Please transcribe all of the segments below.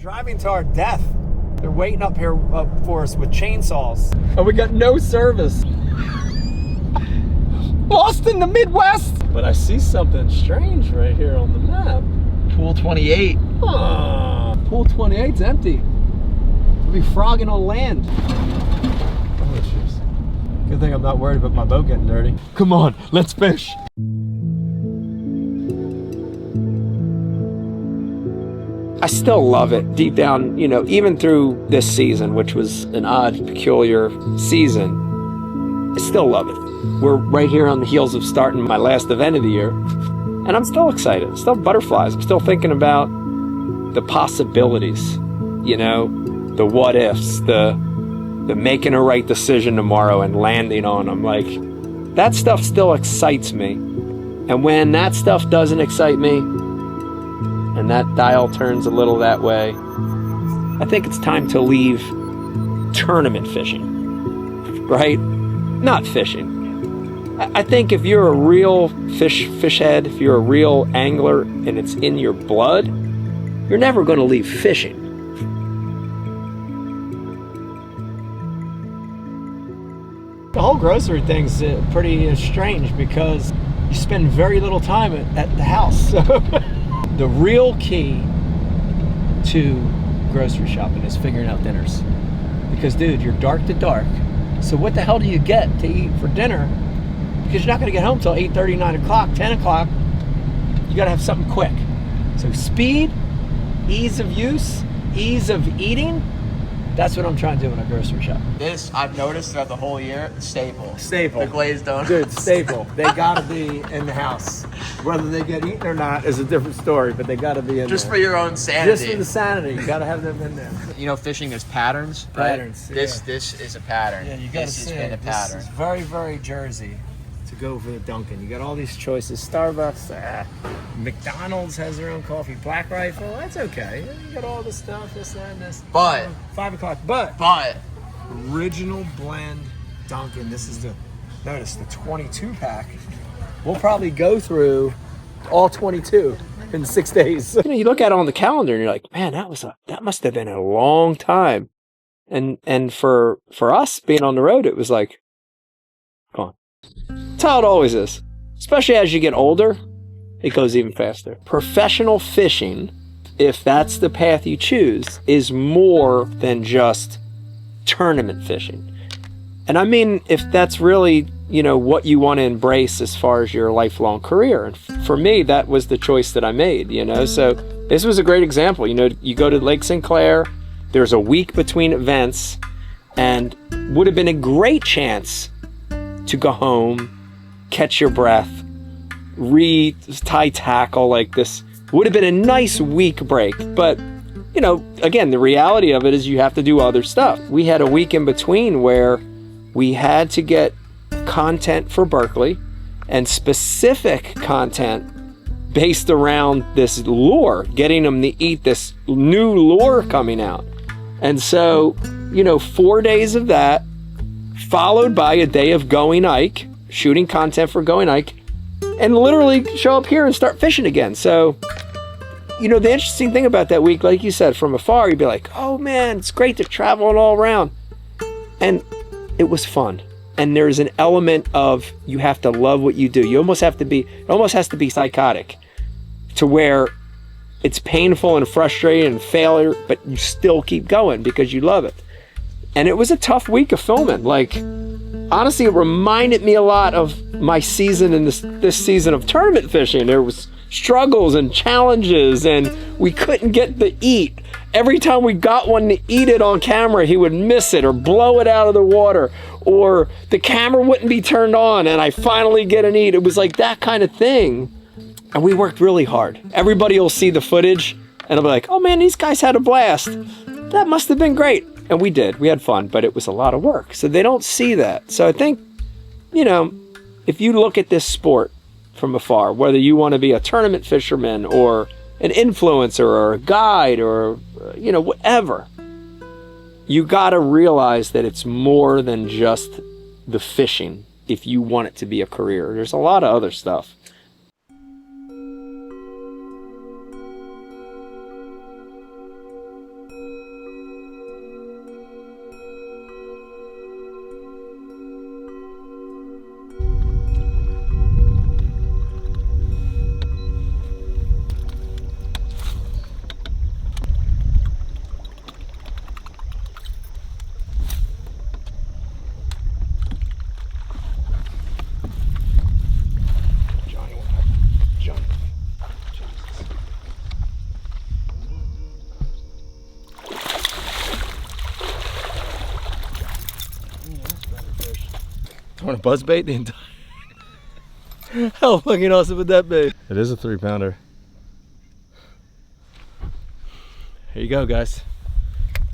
driving to our death. They're waiting up here for us with chainsaws. And we got no service. Lost in the Midwest. But I see something strange right here on the map. Pool 28. Pool 28's empty. We'll be frogging on land. Oh, jeez. Good thing I'm not worried about my boat getting dirty. Come on, let's fish. I still love it deep down, you know, even through this season, which was an odd, peculiar season. I still love it. We're right here on the heels of starting my last event of the year, and I'm still excited. Still butterflies. I'm still thinking about the possibilities, you know, the what ifs, the making a right decision tomorrow and landing on them. Like, that stuff still excites me. And when that stuff doesn't excite me, and that dial turns a little that way, I think it's time to leave tournament fishing, right? Not fishing. I think if you're a real fish head, if you're a real angler and it's in your blood, you're never going to leave fishing. The whole grocery thing's pretty strange because you spend very little time at the house. So the real key to grocery shopping is figuring out dinners. Because, dude, you're dark to dark. So what the hell do you get to eat for dinner? Because you're not going to get home till 8:30, 9 o'clock, 10 o'clock. You got to have something quick. So speed, ease of use, ease of eating, that's what I'm trying to do when I grocery shop. This, I've noticed throughout the whole year, staple. Staple. The glazed donuts. Dude, staple. They got to be in the house. Whether they get eaten or not is a different story, but they got to be in Just there. for your own sanity. Just for the sanity. You got to have them in there. You know, fishing is patterns, right? Patterns, This is a pattern. Yeah, you got to This has see been a it. pattern. This is very, very Jersey to go for the Dunkin'. You got all these choices. Starbucks, McDonald's has their own coffee. Black Rifle, that's okay. You got all this stuff, this, that, and this. But 5 o'clock. But original blend Dunkin'. This is notice the 22 pack. We'll probably go through all 22 in 6 days. You know, you look at it on the calendar and you're like, man, that must have been a long time. And for us being on the road, it was like, come on. That's how it always is. Especially as you get older, it goes even faster. Professional fishing, if that's the path you choose, is more than just tournament fishing. And I mean, if that's really, you know, what you want to embrace as far as your lifelong career. And for me, that was the choice that I made, you know. So this was a great example. You know, you go to Lake St. Clair, there's a week between events, and would have been a great chance to go home, catch your breath, tie tackle like this. Would have been a nice week break. But, you know, again, the reality of it is you have to do other stuff. We had a week in between where we had to get content for Berkeley and specific content based around this lure, getting them to eat this new lure coming out. And so, you know, 4 days of that, followed by a day of Going Ike, shooting content for Going Ike, and literally show up here and start fishing again. So, you know, the interesting thing about that week, like you said, from afar, you'd be like, oh man, it's great to travel it all around. And it was fun. And there's an element of you have to love what you do. It almost has to be psychotic to where it's painful and frustrating and failure, but you still keep going because you love it. And it was a tough week of filming. Like, honestly, it reminded me a lot of my season in this season of tournament fishing. There was struggles and challenges, and we couldn't get to eat. Every time we got one to eat it on camera, he would miss it or blow it out of the water, or the camera wouldn't be turned on and I finally get an eat. It was like that kind of thing. And we worked really hard. Everybody will see the footage and they'll be like, oh man, these guys had a blast. That must have been great. And we did. We had fun, but it was a lot of work. So they don't see that. So I think, you know, if you look at this sport from afar, whether you want to be a tournament fisherman or an influencer or a guide or, you know, whatever, you got to realize that it's more than just the fishing if you want it to be a career. There's a lot of other stuff. throwing a buzz bait the entire... How fucking awesome would that be? It is a 3-pounder. Here you go, guys.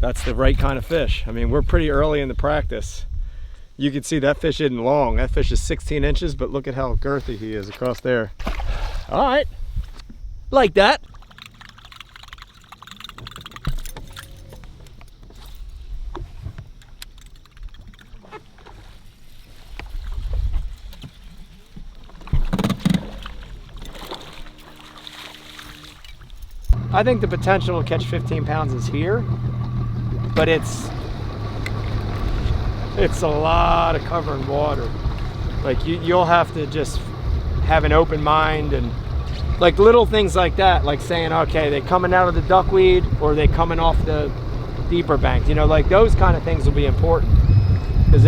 That's the right kind of fish. I mean, we're pretty early in the practice. You can see that fish isn't long. That fish is 16 inches, but look at how girthy he is across there. All right, like that. I think the potential to catch 15 pounds is here, but it's a lot of covering water. Like you'll have to just have an open mind, and like little things like that, like saying, okay, they coming out of the duckweed or they coming off the deeper bank, you know, like those kind of things will be important, because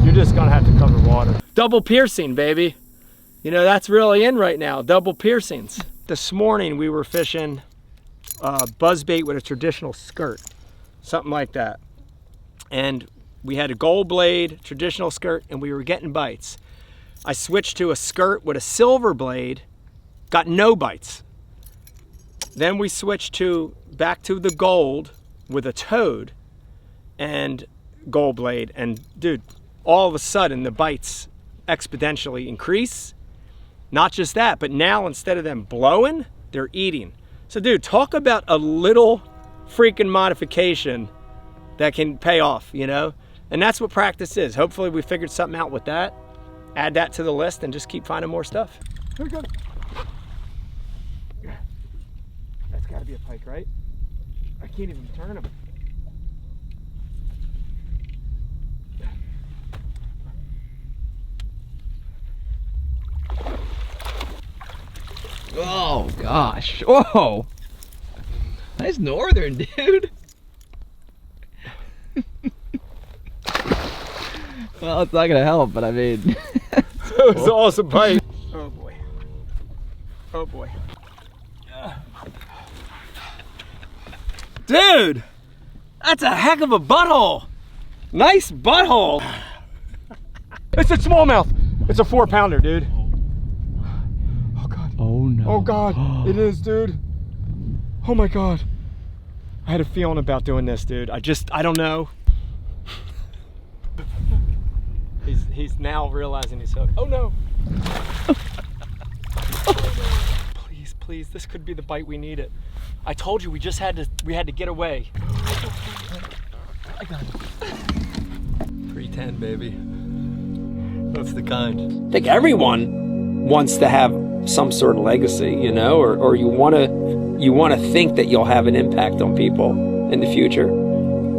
you're just gonna have to cover water. Double piercing, baby. You know, that's really in right now, double piercings. This morning we were fishing buzzbait with a traditional skirt, something like that, and we had a gold blade, traditional skirt, and we were getting bites. I switched to a skirt with a silver blade, got no bites. Then we switched back to the gold with a toad and gold blade, and dude, all of a sudden the bites exponentially increase. Not just that, but now instead of them blowing, they're eating. So dude, talk about a little freaking modification that can pay off, you know? And that's what practice is. Hopefully we figured something out with that. Add that to the list and just keep finding more stuff. Here we go. That's gotta be a pike, right? I can't even turn him. Oh gosh. Whoa. Nice northern, dude. Well, it's not gonna help, but I mean. It was an awesome bite. Oh boy. Oh boy. Dude, that's a heck of a butthole. Nice butthole. It's a smallmouth. It's a 4-pounder, dude. Oh God. Oh no. Oh God, it is, dude. Oh my God. I had a feeling about doing this, dude. I don't know. He's now realizing he's hooked. Oh no. Please, please, this could be the bite we needed. I told you we had to get away. I got it. 310, baby. That's the kind. I think everyone wants to have some sort of legacy, you know, or you want to think that you'll have an impact on people in the future.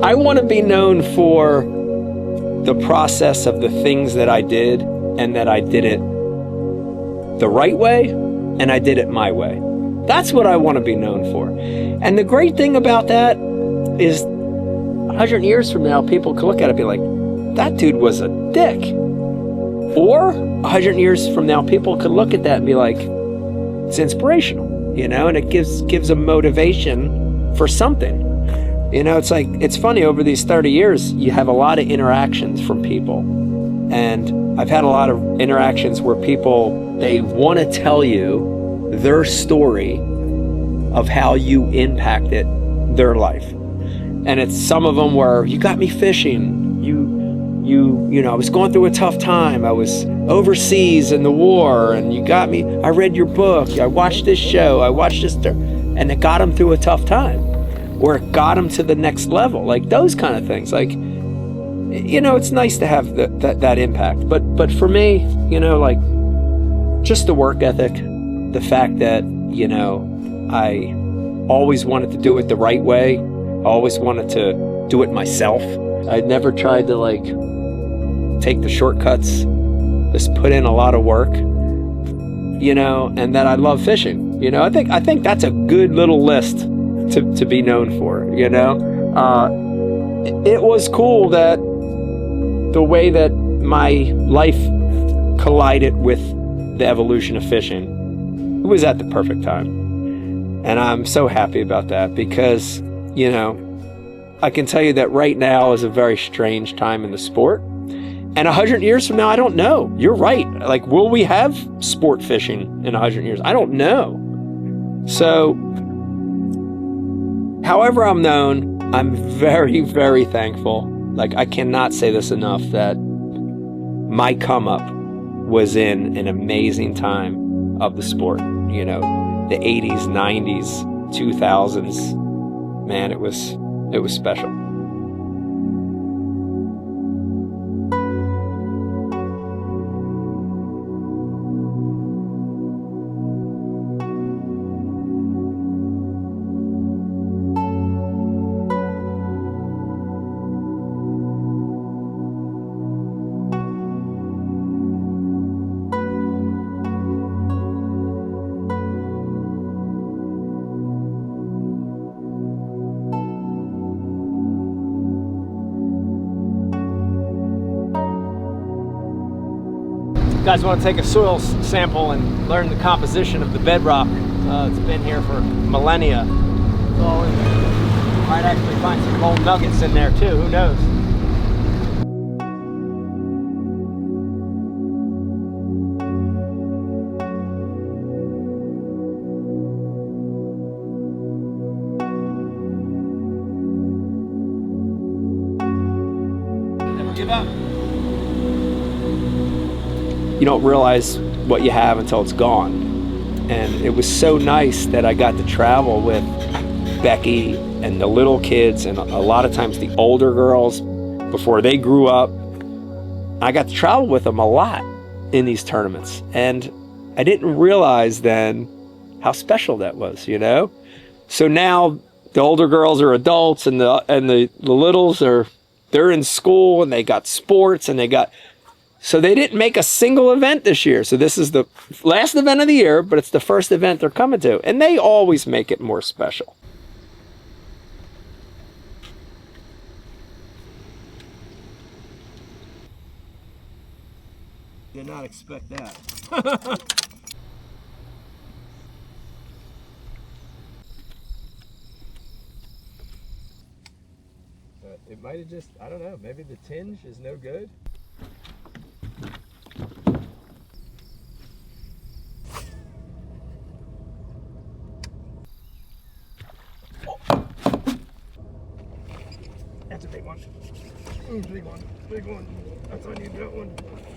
I want to be known for the process of the things that I did, and that I did it the right way, and I did it my way. That's what I want to be known for. And the great thing about that is 100 years from now, people can look at it and be like, that dude was a dick. Or 100 years from now, people could look at that and be like, it's inspirational, you know, and it gives a motivation for something. You know, it's funny, over these 30 years, you have a lot of interactions from people. And I've had a lot of interactions where people, they want to tell you their story of how you impacted their life. And it's some of them where you got me fishing, you know, I was going through a tough time, I was overseas in the war, and you got me, I read your book, I watched this show, I watched this, and it got them through a tough time, or it got them to the next level, like those kind of things. Like, you know, it's nice to have that impact, but for me, you know, like, just the work ethic, the fact that, you know, I always wanted to do it the right way, I always wanted to do it myself. I never tried to, like, take the shortcuts, just put in a lot of work, you know, and that I love fishing. You know, I think that's a good little list to be known for, you know. It was cool that the way that my life collided with the evolution of fishing, it was at the perfect time. And I'm so happy about that, because, you know, I can tell you that right now is a very strange time in the sport. And 100 years from now, I don't know. You're right. Like, will we have sport fishing in 100 years? I don't know. So, however I'm known, I'm very, very thankful. Like, I cannot say this enough, that my come up was in an amazing time of the sport. You know, the 80s, 90s, 2000s. Man, it was special. You guys want to take a soil sample and learn the composition of the bedrock. It's been here for millennia. It's all in there. Might actually find some gold nuggets in there too, who knows? Never give up. You don't realize what you have until it's gone. And it was so nice that I got to travel with Becky and the little kids, and a lot of times the older girls before they grew up. I got to travel with them a lot in these tournaments. And I didn't realize then how special that was, you know? So now the older girls are adults, and the littles they're in school, and they got sports, and so they didn't make a single event this year. So this is the last event of the year, but it's the first event they're coming to. And they always make it more special. Did not expect that. It might have just, I don't know, maybe the tinge is no good. That's a big one. Big one. Big one. That's, I need that one.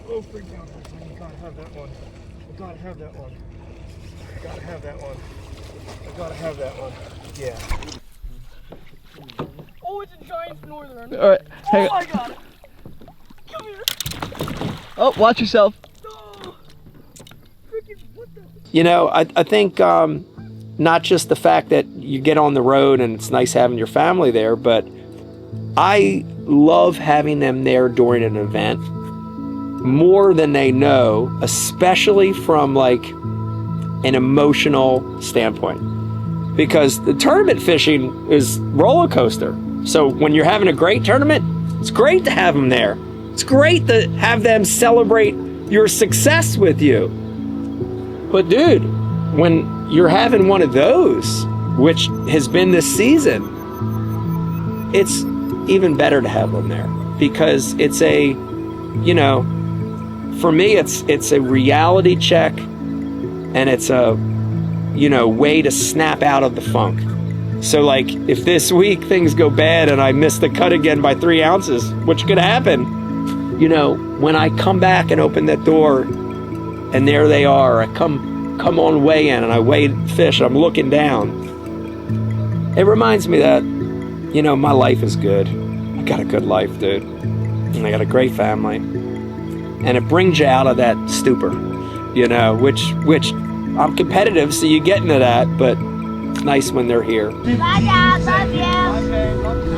Oh, big one. You gotta have that one. I gotta have that one. I gotta have that one. I gotta have that one. Yeah. Oh, it's a giant northern. All right. Oh my god. Come here. Oh, watch yourself. Oh. Freaking, what the? You know, I think not just the fact that you get on the road and it's nice having your family there, but I love having them there during an event more than they know, especially from like an emotional standpoint. Because the tournament fishing is roller coaster. So when you're having a great tournament, it's great to have them there. It's great to have them celebrate your success with you. But dude, when you're having one of those, which has been this season, it's even better to have them there, because it's a, you know, for me, it's a reality check, and it's a, you know, way to snap out of the funk. So like, if this week things go bad and I miss the cut again by 3 ounces, which could happen, you know, when I come back and open that door and there they are, I come on weigh in and I weigh fish, I'm looking down. It reminds me that, you know, my life is good. I got a good life, dude. And I got a great family. And it brings you out of that stupor, you know, which I'm competitive, so you get into that, but it's nice when they're here. Bye, Dad. Love you. Okay, love you.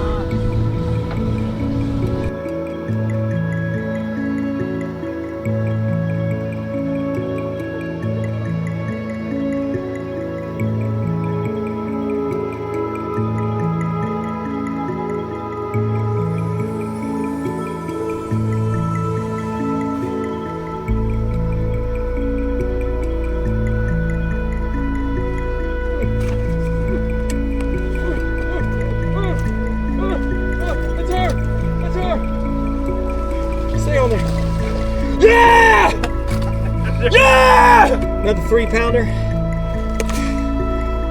Yeah! Another 3-pounder.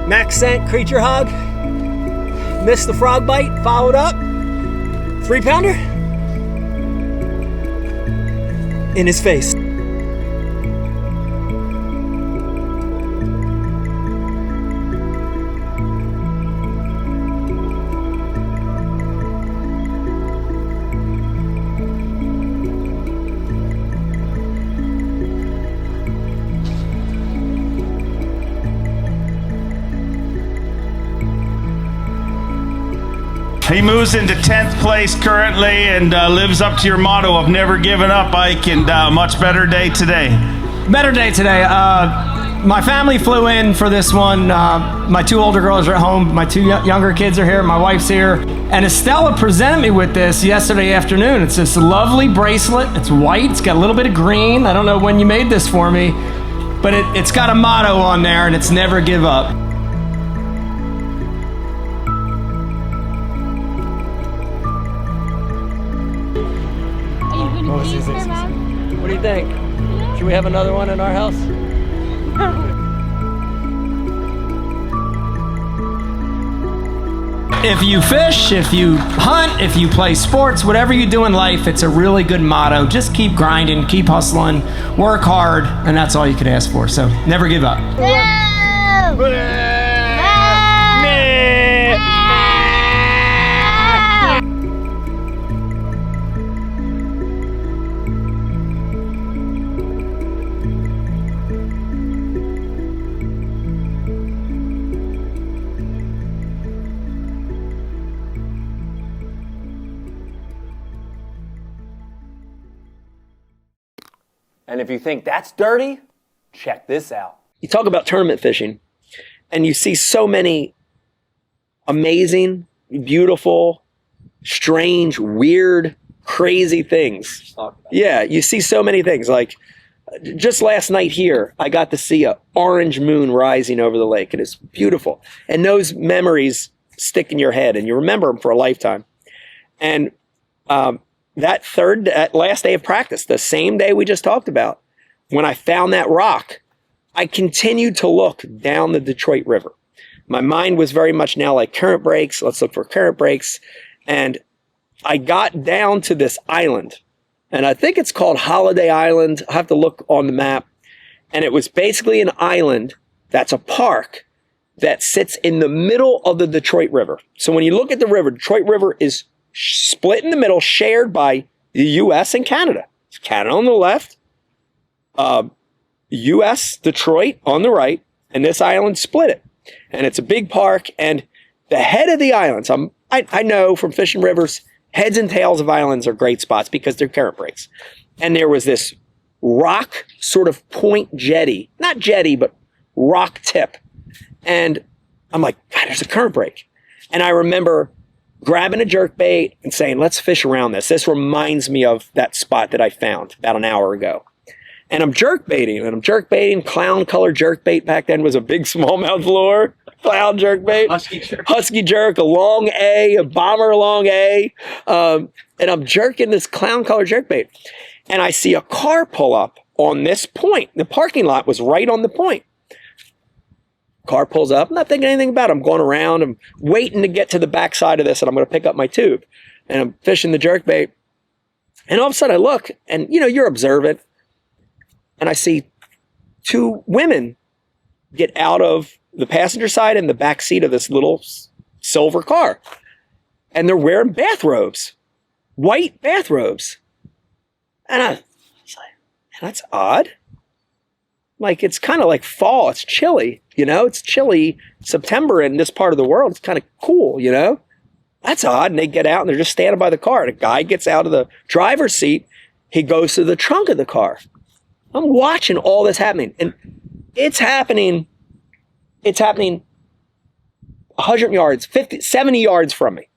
Max scent, creature hug. Missed the frog bite, followed up. 3-pounder. In his face. He moves into 10th place currently and lives up to your motto of never giving up, Ike, and much better day today. Better day today. My family flew in for this one. My 2 older girls are at home. My 2 younger kids are here. My wife's here. And Estella presented me with this yesterday afternoon. It's this lovely bracelet. It's white. It's got a little bit of green. I don't know when you made this for me, but it's got a motto on there, and it's never give up. What do you think? Should we have another one in our house? If you fish, if you hunt, if you play sports, whatever you do in life, it's a really good motto. Just keep grinding, keep hustling, work hard, and that's all you can ask for. So never give up. And if you think that's dirty, check this out. You talk about tournament fishing, and you see so many amazing, beautiful, strange, weird, crazy things. Yeah, you see so many things. Like just last night here, I got to see an orange moon rising over the lake, and it's beautiful. And those memories stick in your head, and you remember them for a lifetime. And that last day of practice, the same day we just talked about, when I found that rock, I continued to look down the Detroit River. My mind was very much now like current breaks. Let's look for current breaks. And I got down to this island, and I think it's called Holiday Island. I have to look on the map. And it was basically an island that's a park that sits in the middle of the Detroit River. So when you look at the river, Detroit River is split in the middle, shared by the U.S. and Canada. It's Canada on the left, U.S., Detroit on the right, and this island split it. And it's a big park, and the head of the islands, I know from fishing rivers, heads and tails of islands are great spots because they're current breaks. And there was this rock sort of point jetty, not jetty, but rock tip. And I'm like, God, there's a current break. And I remember grabbing a jerkbait and saying, let's fish around this. This reminds me of that spot that I found about an hour ago. And I'm jerkbaiting, clown color jerkbait. Back then was a big smallmouth lure, clown jerkbait. Husky jerk, a long A, a bomber long A. And I'm jerking this clown color jerkbait. And I see a car pull up on this point. The parking lot was right on the point. Car pulls up. I'm not thinking anything about it. I'm going around. I'm waiting to get to the backside of this, and I'm going to pick up my tube. And I'm fishing the jerkbait. And all of a sudden I look, and you're observant. And I see 2 women get out of the passenger side and the back seat of this little silver car. And they're wearing bathrobes, white bathrobes. And I was like, that's odd. Like, it's kind of like fall. It's chilly, It's chilly September in this part of the world. It's kind of cool, That's odd. And they get out, and they're just standing by the car. And a guy gets out of the driver's seat. He goes to the trunk of the car. I'm watching all this happening. And it's happening 100 yards, 50, 70 yards from me,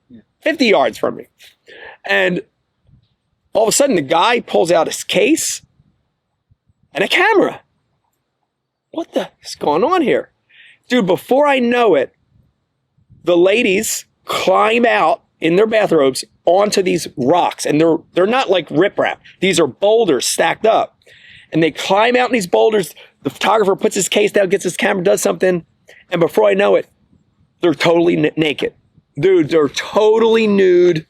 50 yards from me. And all of a sudden, the guy pulls out his case and a camera. What the is going on here? Dude, before I know it, the ladies climb out in their bathrobes onto these rocks. And they're not like riprap. These are boulders stacked up. and they climb out in these boulders. The photographer puts his case down, gets his camera, does something, and before I know it, they're totally naked. Dude, they're totally nude,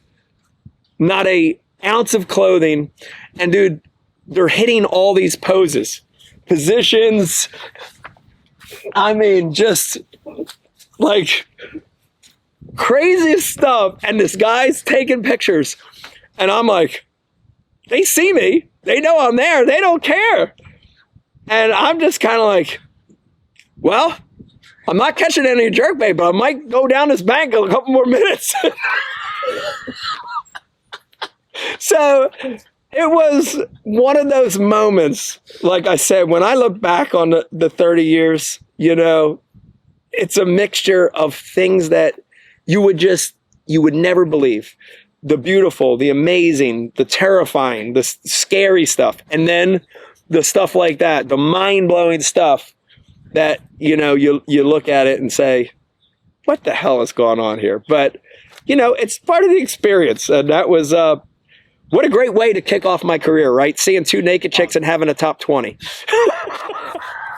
not a ounce of clothing, and dude, they're hitting all these positions. I mean, just like craziest stuff. And this guy's taking pictures, and I'm like, they see me, they know I'm there, they don't care. And I'm just kind of like, well, I'm not catching any jerkbait, but I might go down this bank in a couple more minutes. So it was one of those moments, like I said, when I look back on the 30 years, you know, it's a mixture of things that you would never believe. The beautiful, the amazing, the terrifying, the scary stuff. And then the stuff like that, the mind-blowing stuff that, you know, you look at it and say, what the hell is going on here? But, you know, it's part of the experience. And that was, what a great way to kick off my career, right? Seeing two naked chicks and having a top 20.